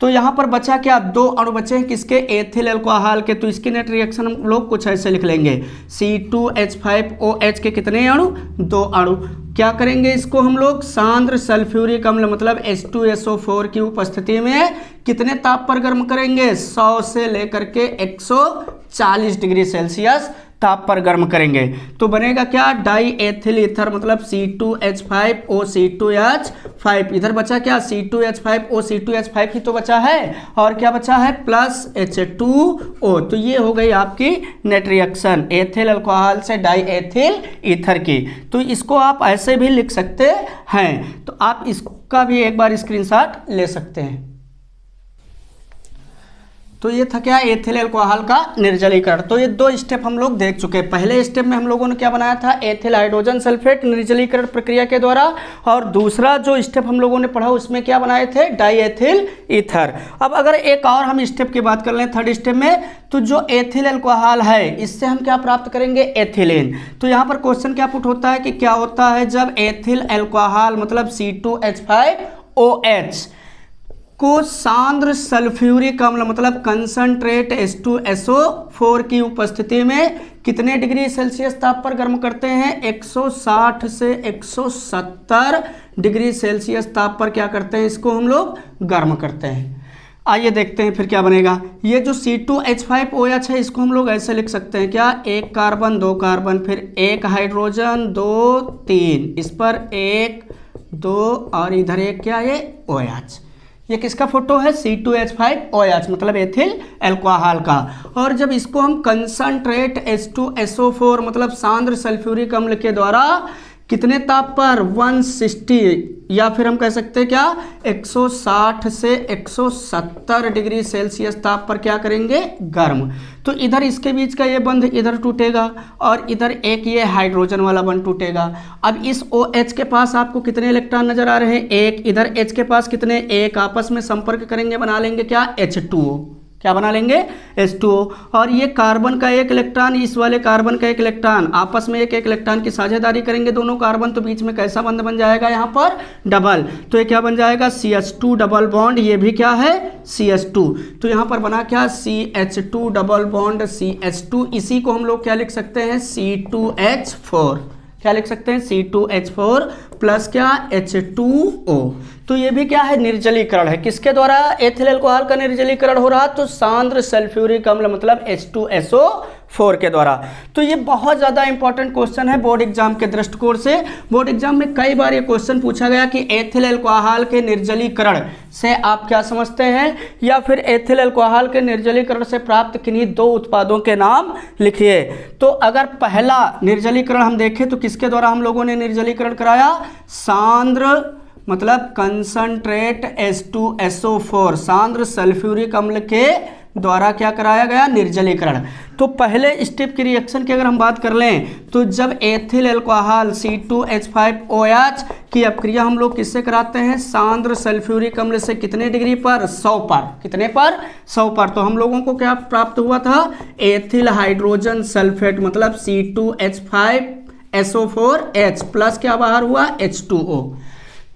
तो यहाँ पर बचा क्या, 2 अणु बचे हैं किसके, एथिल अल्कोहल के। तो इसकी नेट रिएक्शन हम लोग कुछ ऐसे लिख लेंगे, C2H5OH के कितने अणु, 2 अणु। क्या करेंगे इसको हम लोग, सांद्र सल्फ्यूरिक अम्ल मतलब H2SO4 की उपस्थिति में कितने ताप पर गर्म करेंगे, 100 से लेकर के 140 डिग्री सेल्सियस ताप पर गर्म करेंगे। तो बनेगा क्या, डाई एथिल ईथर मतलब C2H5O C2H5। इधर बचा क्या, C2H5O C2H5 ही तो बचा है, और क्या बचा है, प्लस H2O। तो ये हो गई आपकी नेट रिएक्शन एथिल अल्कोहल से डाई एथिल ईथर की। तो इसको आप ऐसे भी लिख सकते हैं, तो आप इसका भी एक बार स्क्रीनशॉट ले सकते हैं। तो ये था क्या, एथिल अल्कोहल का निर्जलीकरण। तो ये 2 स्टेप हम लोग देख चुके हैं। पहले स्टेप में हम लोगों ने क्या बनाया था, एथिल हाइड्रोजन सल्फेट निर्जलीकरण प्रक्रिया के द्वारा, और दूसरा जो स्टेप हम लोगों ने पढ़ा उसमें क्या बनाए थे, डाई एथिल ईथर। अब अगर एक और हम स्टेप की बात कर लें थर्ड स्टेप में, तो जो एथिल अल्कोहल है इससे हम क्या प्राप्त करेंगे, एथिलीन। तो यहाँ पर क्वेश्चन क्या पुट होता है कि क्या होता है जब एथिल अल्कोहल मतलब C2H5OH को सांद्र सल्फ्यूरिक अम्ल मतलब कंसंट्रेट H2SO4 की उपस्थिति में कितने डिग्री सेल्सियस ताप पर गर्म करते हैं, 160 से 170 डिग्री सेल्सियस ताप पर क्या करते हैं, इसको हम लोग गर्म करते हैं। आइए देखते हैं फिर क्या बनेगा। ये जो C2H5OH है इसको हम लोग ऐसे लिख सकते हैं क्या, 1 कार्बन 2 कार्बन, फिर 1 हाइड्रोजन 2 3, इस पर 1 2 और इधर एक क्या, ये OH। ये किसका फोटो है, C2H5OH मतलब एथिल अल्कोहल का। और जब इसको हम कंसंट्रेट H2SO4 मतलब सांद्र सल्फ्यूरिक अम्ल के द्वारा कितने ताप पर, 160 या फिर हम कह सकते हैं क्या, 160 से 170 डिग्री सेल्सियस ताप पर क्या करेंगे, गर्म। तो इधर इसके बीच का ये बंध इधर टूटेगा और इधर एक ये हाइड्रोजन वाला बंध टूटेगा। अब इस OH के पास आपको कितने इलेक्ट्रॉन नजर आ रहे हैं, 1। इधर H के पास कितने, 1। आपस में संपर्क करेंगे, बना लेंगे क्या, H2O। क्या बना लेंगे, H2O। और ये कार्बन का 1 इलेक्ट्रॉन, इस वाले कार्बन का 1 इलेक्ट्रॉन, आपस में 1 इलेक्ट्रॉन की साझेदारी करेंगे दोनों कार्बन, तो बीच में कैसा बंध बन जाएगा, यहाँ पर डबल। तो ये क्या बन जाएगा, CH2 डबल बॉन्ड, ये भी क्या है, CH2। तो यहाँ पर बना क्या, CH2 डबल बॉन्ड CH2। इसी को हम लोग क्या लिख सकते हैं, C2H4। क्या लिख सकते हैं, C2H4 प्लस क्या, H2O। तो ये भी क्या है, निर्जलीकरण है। किसके द्वारा एथिल अल्कोहल का निर्जलीकरण हो रहा, तो सांद्र सल्फ्यूरिक अम्ल मतलब H2SO4 के द्वारा। तो ये बहुत ज़्यादा इंपॉर्टेंट क्वेश्चन है बोर्ड एग्जाम के दृष्टिकोण से। बोर्ड एग्जाम में कई बार ये क्वेश्चन पूछा गया कि एथिल अल्कोहल के निर्जलीकरण से आप क्या समझते हैं, या फिर एथिल अल्कोहल के निर्जलीकरण से प्राप्त किन्हीं 2 उत्पादों के नाम लिखिए। तो अगर पहला निर्जलीकरण हम देखें तो किसके द्वारा हम लोगों ने निर्जलीकरण कराया, सांद्र मतलब कंसंट्रेट H2SO4 सांद्र सल्फ्यूरिक अम्ल के द्वारा क्या कराया गया, निर्जलीकरण। तो पहले स्टेप की रिएक्शन की अगर हम बात कर लें, तो जब एथिल अल्कोहल C2H5OH की अपक्रिया हम लोग किससे कराते हैं, सांद्र सल्फ्यूरिक अम्ल से कितने डिग्री पर, 100 पर। कितने पर, 100 पर। तो हम लोगों को क्या प्राप्त हुआ था, एथिल हाइड्रोजन सल्फेट मतलब C2H5SO4H प्लस क्या बाहर हुआ, H2O।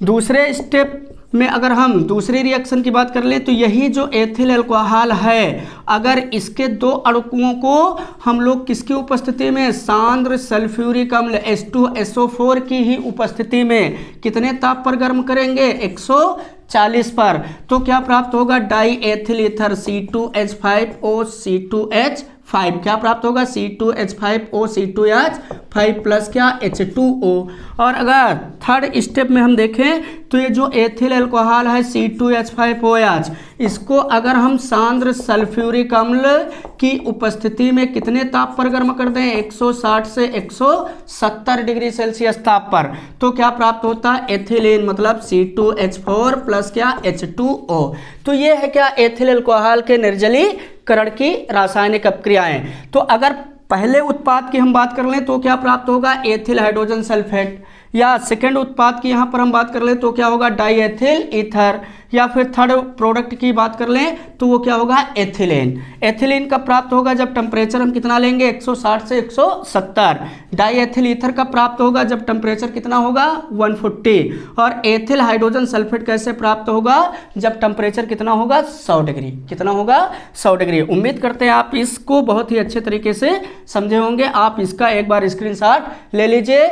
दूसरे स्टेप में अगर हम दूसरी रिएक्शन की बात कर लें, तो यही जो एथिल अल्कोहल है, अगर इसके 2 अणुओं को हम लोग किसकी उपस्थिति में, सांद्र सल्फ्यूरिक अम्ल H2SO4 की ही उपस्थिति में कितने ताप पर गर्म करेंगे, 140 पर। तो क्या प्राप्त होगा, डाई एथिल ईथर C2H5OC2H5 क्या प्राप्त होगा, C2H5OC2H5 प्लस क्या, H2O। और अगर थर्ड स्टेप में हम देखें तो ये जो एथिल अल्कोहल है C2H5OH, इसको अगर हम सांद्र सल्फ्यूरिक अम्ल की उपस्थिति में कितने ताप पर गर्म कर दें, 160 से 170 डिग्री सेल्सियस ताप पर, तो क्या प्राप्त होता है, एथिलीन मतलब C2H4 प्लस क्या, H2O। तो ये है क्या, एथिल अल्कोहल के निर्जलीकरण की रासायनिक अपक्रियाएं। तो अगर पहले उत्पाद की हम बात कर लें तो क्या प्राप्त होगा, एथिल हाइड्रोजन सल्फेट, या सेकेंड उत्पाद की यहाँ पर हम बात कर लें तो क्या होगा, डाई एथिल ईथर, या फिर थर्ड प्रोडक्ट की बात कर लें तो वो क्या होगा, एथिलीन। एथिलीन कब प्राप्त होगा, जब टेम्परेचर हम कितना लेंगे 160 से 170। डाई एथिल ईथर कब प्राप्त होगा, जब टेम्परेचर कितना होगा 140। और एथिल हाइड्रोजन सल्फेट कैसे प्राप्त होगा, जब टेम्परेचर कितना होगा 100 डिग्री। कितना होगा 100 डिग्री। उम्मीद करते हैं आप इसको बहुत ही अच्छे तरीके से समझे होंगे। आप इसका एक बार स्क्रीनशॉट ले लीजिए।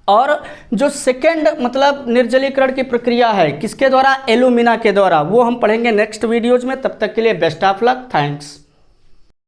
और जो सेकेंड मतलब निर्जलीकरण की प्रक्रिया है किसके द्वारा, एल्यूमिना के द्वारा, वो हम पढ़ेंगे नेक्स्ट वीडियोज में। तब तक के लिए बेस्ट ऑफ लक, थैंक्स।